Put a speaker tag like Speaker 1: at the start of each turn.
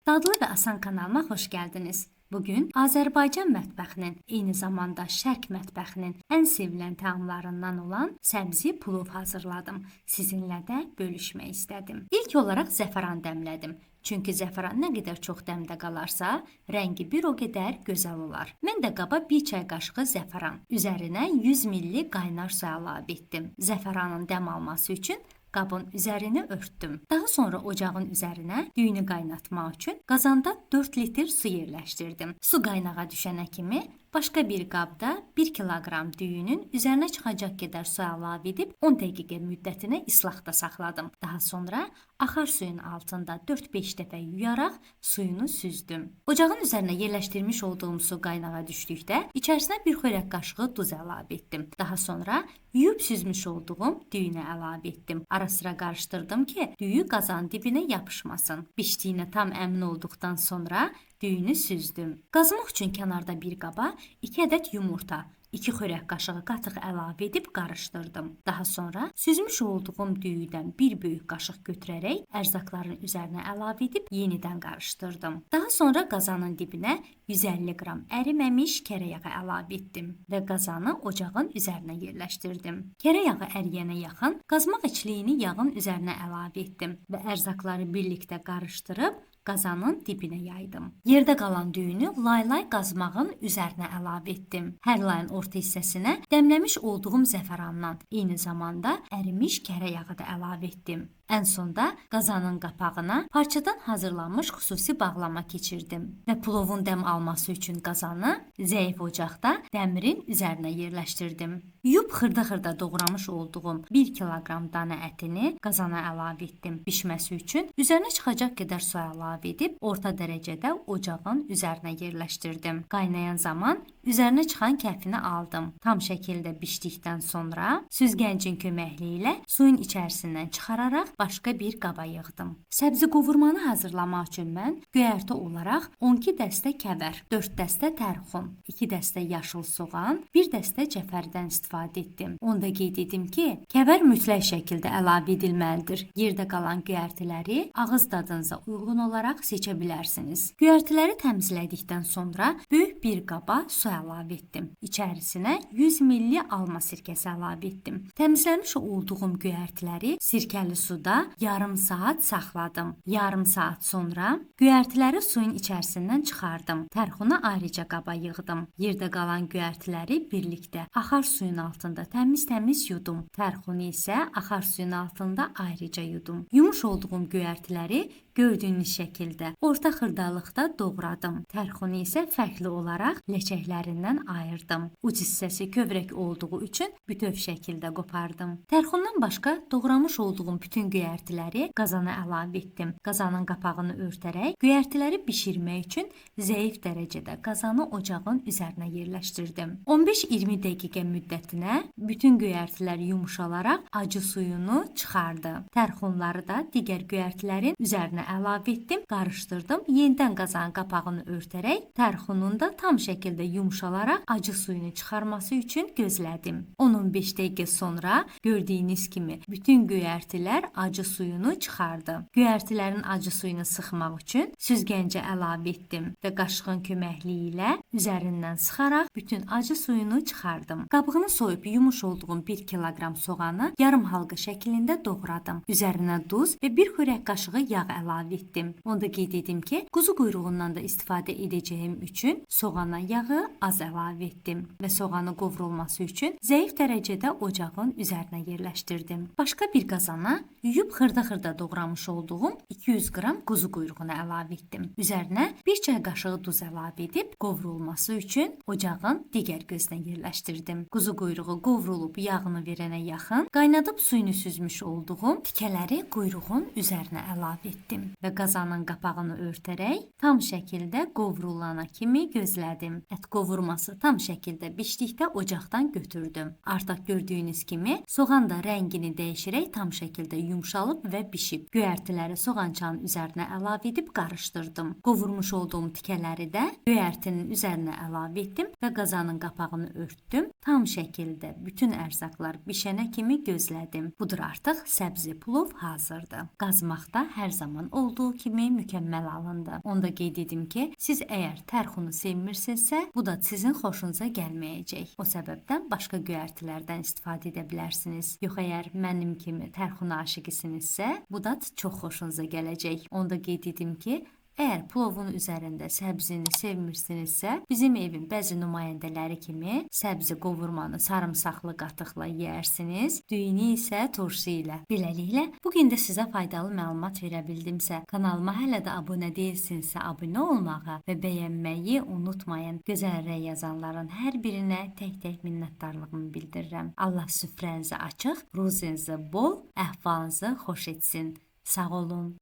Speaker 1: Dadlı və Asan kanalıma xoş gəldiniz. Bugün Azərbaycan mətbəxinin, eyni zamanda Şərq mətbəxinin ən sevilən təamlarından olan səbzi plov hazırladım. Sizinlə də bölüşmək istədim. İlk olaraq zəfəran dəmlədim. Çünki zəfəran nə qədər çox dəmdə qalarsa, rəngi bir o qədər gözəl olar. Mən də qaba 1 çay qaşığı zəfəran, üzərinə 100 ml qaynar su əlavə etdim. Zəfəranın dəm alması üçün qabın üzərini örtdüm. Daha sonra ocağın üzərinə düyünü qaynatmaq üçün qazanda 4 litr su yerləşdirdim. Su qaynağa düşənə kimi başqa bir qabda 1 kiloqram düyünün üzərinə çıxacaq qədər su əlavə edib 10 dəqiqə müddətinə islaqda saxladım. Daha sonra axar suyun altında 4-5 dəfə yuyaraq suyunu süzdüm. Ocağın üzərinə yerləşdirmiş olduğum su qaynağa düşdükdə içərisinə 1 xörək qaşığı duz əlavə etdim. Daha sonra yuyub süzmüş olduğum düyünü əlavə etdim. Ara sıra qarışdırdım ki, düyü qazanın dibinə yapışmasın. Bişdiyinə tam əmin olduqdan sonra düyünü süzdüm. Qazmaq üçün kənarda bir qaba 2 ədəd yumurta, 2 xörək qaşığı qatıq əlavə edib qarışdırdım. Daha sonra süzmüş olduğum düyüdən bir böyük qaşıq götürərək ərzaqların üzərinə əlavə edib yenidən qarışdırdım. Daha sonra qazanın dibinə 150 qram əriməmiş kərə yağı əlavə etdim və qazanı ocağın üzərinə yerləşdirdim. Kərə yağı əriyənə yaxın qazmaq içliyini yağın üzərinə əlavə etdim və ərzaqları birlikdə qarışdırıb qazanın dibinə yaydım. Yerdə qalan düyünü lay-lay qazmağın üzərinə əlavə etdim. Hər layın orta hissəsinə dəmləmiş olduğum zəfərandan, eyni zamanda ərimiş kərə yağı da əlavə etdim. Ən sonda qazanın qapağına parçadan hazırlanmış xüsusi bağlama keçirdim və plovun dəm alması üçün qazanı zəif ocaqda dəmirin üzərinə yerləşdirdim. Yuyub xırda-xırda doğramış olduğum 1 kiloqram dana ətini qazana əlavə etdim. Bişməsi üçün üzərinə çıxacaq qədər su əlavə edib orta dərəcədə ocağın üzərinə yerləşdirdim. Qaynayan zaman üzərinə çıxan kəfini aldım. Tam şəkildə bişdikdən sonra süzgəncin köməkliyi ilə suyun içərisindən çıxararaq başqa bir qaba yığdım. Səbzi qovurmanı hazırlamaq üçün mən göyərti olaraq 12 dəstə kəvər, 4 dəstə tərxun, 2 dəstə yaşıl soğan, 1 dəstə cəfərdən istifadə etdim. Onda qeyd edim ki, kəvər mütləq şəkildə əlavə edilməlidir. Yerdə qalan göyərtiləri ağız dadınıza uyğun olaraq seçə bilərsiniz. Göyərtiləri təmizlədikdən sonra böyük bir qaba su əlavə etdim. İçərisinə 100 ml alma sirkəsi əlavə etdim. Təmizləmiş olduğum göyərtiləri sirkəli suda yarım saat saxladım. Yarım saat sonra göyərtiləri suyun içərisindən çıxardım. Tərxunu ayrıca qaba yığdım. Yerdə qalan göyərtiləri birlikdə axar suyun altında təmiz-təmiz yudum. Tərxunu isə axar suyun altında ayrıca yudum. Yumuş olduğum göyərtiləri gördüyünüz şəkildə orta xırdalıqda doğradım. Tərxunu isə fərqli olaraq ləçəklərindən ayırdım. Uc hissəsi kövrək olduğu üçün bütöv şəkildə qopardım. Tərxundan başqa doğramış olduğum bütün göyərtiləri qazana əlavə etdim. Qazanın qapağını örtərək göyərtiləri bişirmək üçün zəif dərəcədə qazanı ocağın üzərinə yerləşdirdim. 15-20 dəqiqə müddətinə bütün göyərtilər yumşalaraq acı suyunu çıxardı. Tərxunları da digər göyərtilərin üzərinə əlavə etdim, qarışdırdım. Yenidən qazanın qapağını örtərək tərxunun da tam şəkildə yumşalaraq acı suyunu çıxarması üçün gözlədim. 10-15 dəqiqə sonra gördüyünüz kimi bütün göyərtilər acı suyunu çıxardı. Göyərtilərin acı suyunu sıxmaq üçün süzgəncə əlavə etdim və qaşığın köməkliyi ilə üzərindən sıxaraq bütün acı suyunu çıxardım. Qabığını soyub yumuş olduğum 1 kiloqram soğanı yarım halqa şəklində doğradım. Üzərinə duz və 1 xörək qaşığı yağ əlavə etdim. Onda qeyd edim ki, quzu quyruğundan da istifadə edəcəyim üçün soğana yağı az əlavə etdim və soğanı qovrulması üçün zəif dərəcədə ocağın üzərinə yerləşdirdim. Başqa bir qazana yuyub xırda-xırda doğramış olduğum 200 qram quzu quyruğunu əlavə etdim. Üzərinə 1 çay qaşığı duz əlavə edib qovrulması üçün ocağın digər gözünə yerləşdirdim. Quzu quyruğu qovrulub yağını verənə yaxın qaynadıb suyunu süzmüş olduğum tikələri quyruğun üzərinə əlavə etdim və qazanın qapağını örtərək tam şəkildə qovrulana kimi gözlədim. Ət qovurması tam şəkildə bişdikdə ocaqdan götürdüm. Artıq gördüyünüz kimi soğan da rəngini dəyişərək tam şəkildə yumşalıb və bişib. Göyərtiləri soğançanın üzərinə əlavə edib qarışdırdım. Qovurmuş olduğum tikələri də göyərtinin üzərinə əlavə etdim və qazanın qapağını örtdüm. Tam şəkildə bütün ərzaqlar bişənə kimi gözlədim. Budur artıq səbzi plov hazırdır. Qazmaqda hər zaman zaman olduğu kimi mükəmməl alındı. Onda qeyd edim ki, siz əgər tərxunu sevmirsinizsə, bu da sizin xoşunuza gəlməyəcək. O səbəbdən başqa göyərtilərdən istifadə edə bilərsiniz. Yox, əgər mənim kimi tərxun aşiqisinizsə, bu da çox xoşunuza gələcək. Onda qeyd edim ki, əgər plovun üzərində səbzini sevmirsinizsə, bizim evin bəzi nümayəndələri kimi səbzi qovurmanı sarımsaqlı qatıqla yeyərsiniz, düyünü isə turşu ilə. Beləliklə, bu gün də sizə faydalı məlumat verə bildimsə, kanalıma hələ də abunə deyilsinizsə, abunə olmağı və bəyənməyi unutmayın. Gözəl rəy yazanların hər birinə tək-tək minnətdarlığımı bildirirəm. Allah süfrənizi açıq, ruzinizi bol, əhvalınızı xoş etsin. Sağ olun.